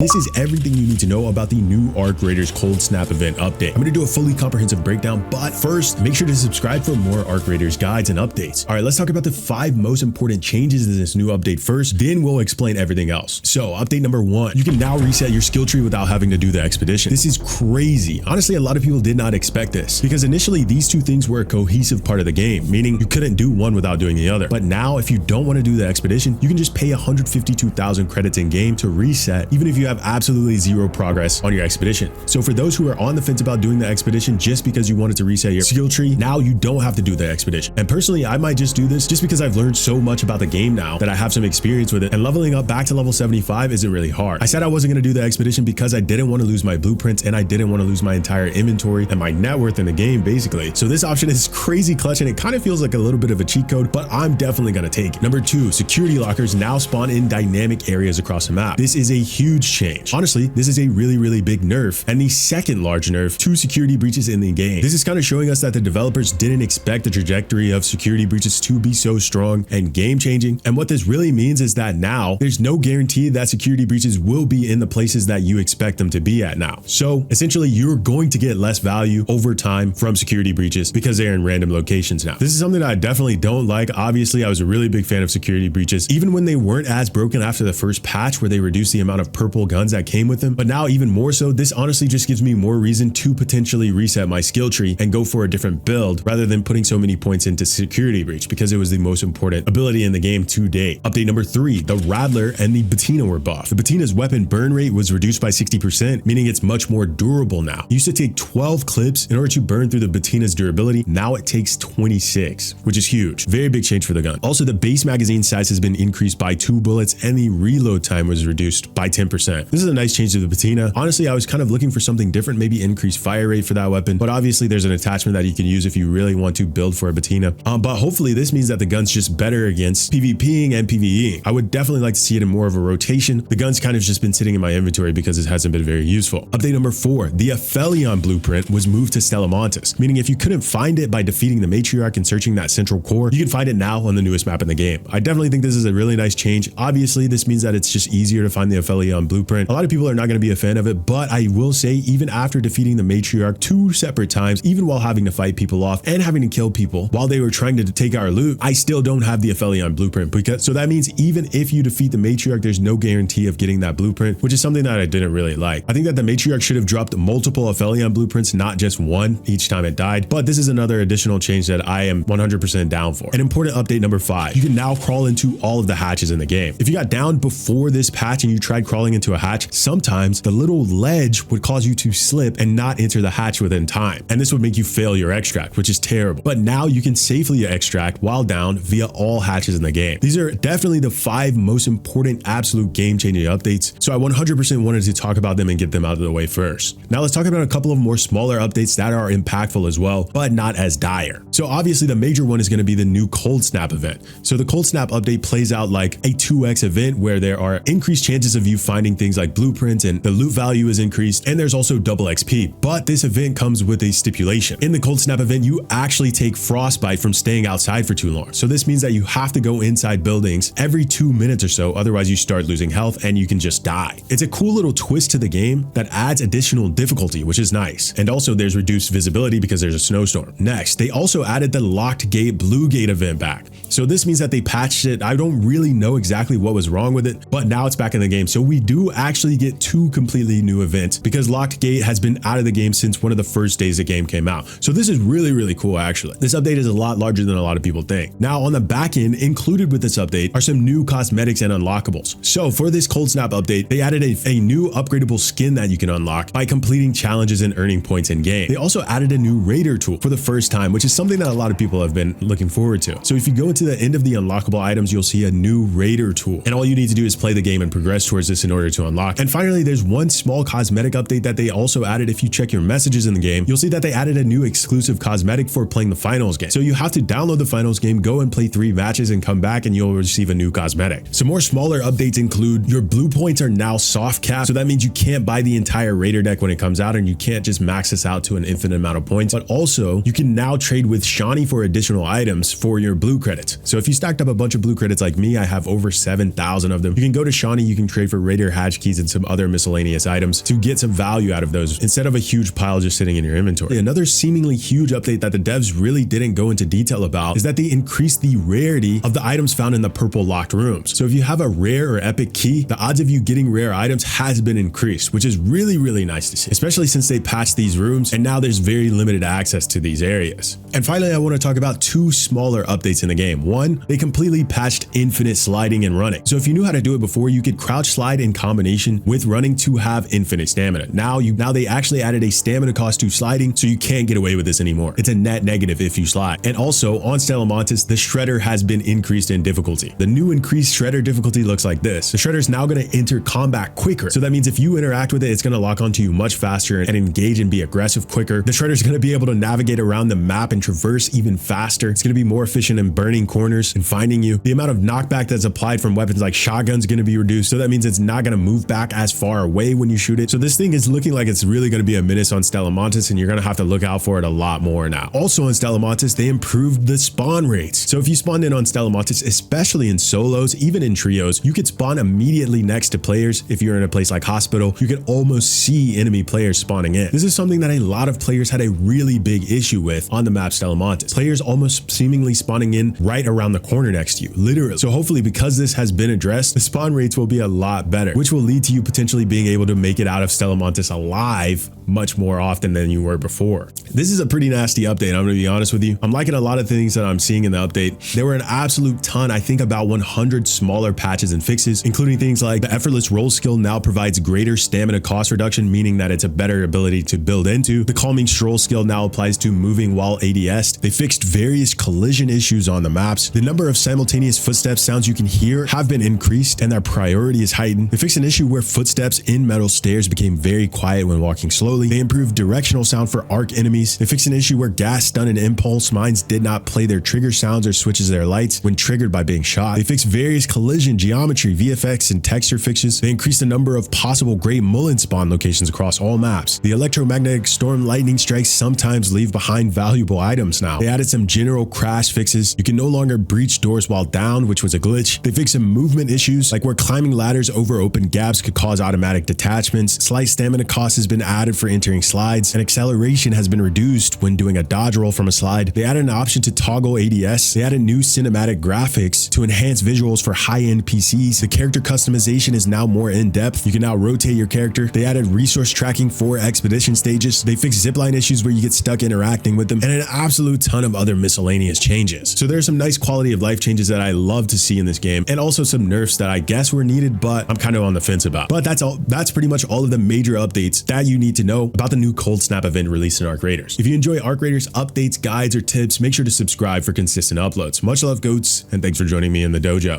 this is everything you need to know about the new Arc Raiders Cold Snap event update. I'm going to do a fully comprehensive breakdown, but first, make sure to subscribe for more Arc Raiders guides and updates. All right, let's talk about the 5 most important changes in this new update first, then we'll explain everything else. So, update number 1, you can now reset your skill tree without having to do the expedition. This is crazy. Honestly, a lot of people did not expect this, because initially these two things were a cohesive part of the game, meaning you couldn't do one without doing the other. But now, if you don't want to do the expedition, you can just pay 152,000 credits in game to reset, even if you have absolutely zero progress on your expedition. So for those who are on the fence about doing the expedition just because you wanted to reset your skill tree, now you don't have to do the expedition. And personally, I might just do this just because I've learned so much about the game now that I have some experience with it, and leveling up back to level 75 isn't really hard. I said I wasn't going to do the expedition because I didn't want to lose my blueprints and I didn't want to lose my entire inventory and my net worth in the game, basically. So this option is crazy clutch and it kind of feels like a little bit of a cheat code, but I'm definitely going to take it. Number 2, security lockers now spawn in dynamic areas across the map. This is a huge change. Honestly, this is a really big nerf and the second large nerf to security breaches in the game. This is kind of showing us that the developers didn't expect the trajectory of security breaches to be so strong and game changing. And what this really means is that now there's no guarantee that security breaches will be in the places that you expect them to be at now. So essentially you're going to get less value over time from security breaches because they're in random locations now. This is something that I definitely don't like. Obviously, I was a really big fan of security breaches, even when they weren't as broken after the first patch where they reduced the amount of purple guns that came with them. But now even more so, this honestly just gives me more reason to potentially reset my skill tree and go for a different build rather than putting so many points into security breach because it was the most important ability in the game to date. Update number 3, the Rattler and the Patina were buffed. The Patina's weapon burn rate was reduced by 60%, meaning it's much more durable now. It used to take 12 clips in order to burn through the Patina's durability. Now it takes 26, which is huge. Very big change for the gun. Also, the base magazine size has been increased by 2 bullets and the reload time was reduced by 10%. This is a nice change to the Patina. Honestly, I was kind of looking for something different, maybe increase fire rate for that weapon, but obviously there's an attachment that you can use if you really want to build for a Patina. But hopefully this means that the gun's just better against PvPing and PvEing. I would definitely like to see it in more of a rotation. The gun's kind of just been sitting in my inventory because it hasn't been very useful. Update number 4, the Aphelion blueprint was moved to Stellamontis, meaning if you couldn't find it by defeating the Matriarch and searching that central core, you can find it now on the newest map in the game. I definitely think this is a really nice change. Obviously, this means that it's just easier to find the Aphelion blueprint. A lot of people are not going to be a fan of it, but I will say even after defeating the Matriarch 2 separate times, even while having to fight people off and having to kill people while they were trying to take our loot, I still don't have the Aphelion blueprint so that means even if you defeat the Matriarch, there's no guarantee of getting that blueprint, which is something that I didn't really like. I think that the Matriarch should have dropped multiple Aphelion blueprints, not just one each time it died, but this is another additional change that I am 100% down for. An important update number 5, you can now crawl into all of the hatches in the game. If you got downed before this patch and you tried crawling into a hatch, sometimes the little ledge would cause you to slip and not enter the hatch within time. And this would make you fail your extract, which is terrible. But now you can safely extract while down via all hatches in the game. These are definitely the 5 most important absolute game-changing updates, so I 100% wanted to talk about them and get them out of the way first. Now let's talk about a couple of more smaller updates that are impactful as well, but not as dire. So obviously the major one is going to be the new Cold Snap event. So the Cold Snap update plays out like a 2x event where there are increased chances of you finding things like blueprints and the loot value is increased, and there's also double XP. But this event comes with a stipulation. In the Cold Snap event, you actually take frostbite from staying outside for too long. So this means that you have to go inside buildings every 2 minutes or so, otherwise you start losing health and you can just die. It's a cool little twist to the game that adds additional difficulty, which is nice. And also there's reduced visibility because there's a snowstorm. Next, they also added the locked gate blue gate event back. So this means that they patched it. I don't really know exactly what was wrong with it, but now it's back in the game. So we do actually get 2 completely new events because locked gate has been out of the game since one of the first days the game came out. So this is really cool actually. This update is a lot larger than a lot of people think. Now on the back end, included with this update are some new cosmetics and unlockables. So for this Cold Snap update, they added a new upgradable skin that you can unlock by completing challenges and earning points in game. They also added a new raider tool for the first time, which is something that a lot of people have been looking forward to. So if you go into the end of the unlockable items, you'll see a new raider tool, and all you need to do is play the game and progress towards this in order to unlock. And finally, there's one small cosmetic update that they also added. If you check your messages in the game, you'll see that they added a new exclusive cosmetic for playing the finals game. So you have to download the finals game, go and play 3 matches and come back and you'll receive a new cosmetic. Some more smaller updates include your blue points are now soft capped. So that means you can't buy the entire raider deck when it comes out and you can't just max this out to an infinite amount of points, but also you can now trade with Shawnee for additional items for your blue credits. So if you stacked up a bunch of blue credits like me, I have over 7,000 of them. You can go to Shawnee, you can trade for raider hatch stash keys and some other miscellaneous items to get some value out of those instead of a huge pile just sitting in your inventory. Another seemingly huge update that the devs really didn't go into detail about is that they increased the rarity of the items found in the purple locked rooms. So if you have a rare or epic key, the odds of you getting rare items has been increased, which is really nice to see, especially since they patched these rooms and now there's very limited access to these areas. And finally, I want to talk about two smaller updates in the game. One, they completely patched infinite sliding and running. So if you knew how to do it before, you could crouch slide in combination with running to have infinite stamina. Now they actually added a stamina cost to sliding, so you can't get away with this anymore. It's a net negative if you slide. And also on Stellamontis, the Shredder has been increased in difficulty. The new increased Shredder difficulty looks like this. The Shredder is now going to enter combat quicker. So that means if you interact with it, it's going to lock onto you much faster and engage and be aggressive quicker. The Shredder is going to be able to navigate around the map and traverse even faster. It's going to be more efficient in burning corners and finding you. The amount of knockback that's applied from weapons like shotguns is going to be reduced. So that means it's not going to move back as far away when you shoot it. So this thing is looking like it's really going to be a menace on Stellamontis, and you're going to have to look out for it a lot more now. Also on Stellamontis, they improved the spawn rates. So if you spawned in on Stellamontis, especially in solos, even in trios, you could spawn immediately next to players. If you're in a place like Hospital, you could almost see enemy players spawning in. This is something that a lot of players had a really big issue with on the map Stellamontis. Players almost seemingly spawning in right around the corner next to you, literally. So hopefully, because this has been addressed, the spawn rates will be a lot better, which will lead to you potentially being able to make it out of Stellamontis alive much more often than you were before. This is a pretty nasty update, I'm going to be honest with you. I'm liking a lot of things that I'm seeing in the update. There were an absolute ton, I think about 100 smaller patches and fixes, including things like the effortless roll skill now provides greater stamina cost reduction, meaning that it's a better ability to build into. The calming stroll skill now applies to moving while ADS. They fixed various collision issues on the maps. The number of simultaneous footsteps sounds you can hear have been increased and their priority is heightened. They fixed an issue where footsteps in metal stairs became very quiet when walking slowly. They improved directional sound for arc enemies. They fixed an issue where gas, stun, and impulse mines did not play their trigger sounds or switches their lights when triggered by being shot. They fixed various collision, geometry, VFX, and texture fixes. They increased the number of possible Great Mullen spawn locations across all maps. The electromagnetic storm lightning strikes sometimes leave behind valuable items now. They added some general crash fixes. You can no longer breach doors while down, which was a glitch. They fixed some movement issues, like where climbing ladders over open gaps could cause automatic detachments. Slight stamina cost has been added for entering slides, and acceleration has been reduced when doing a dodge roll from a slide. They added an option to toggle ADS. They added new cinematic graphics to enhance visuals for high-end PCs. The character customization is now more in-depth. You can now rotate your character. They added resource tracking for expedition stages. They fixed zipline issues where you get stuck interacting with them, and an absolute ton of other miscellaneous changes. So there's some nice quality of life changes that I love to see in this game, and also some nerfs that I guess were needed, but I'm kind of on the fence about. But that's pretty much all of the major updates that you need to know about the new Cold Snap event released in Arc Raiders. If you enjoy Arc Raiders updates, guides, or tips, make sure to subscribe for consistent uploads. Much love, goats, and thanks for joining me in the dojo.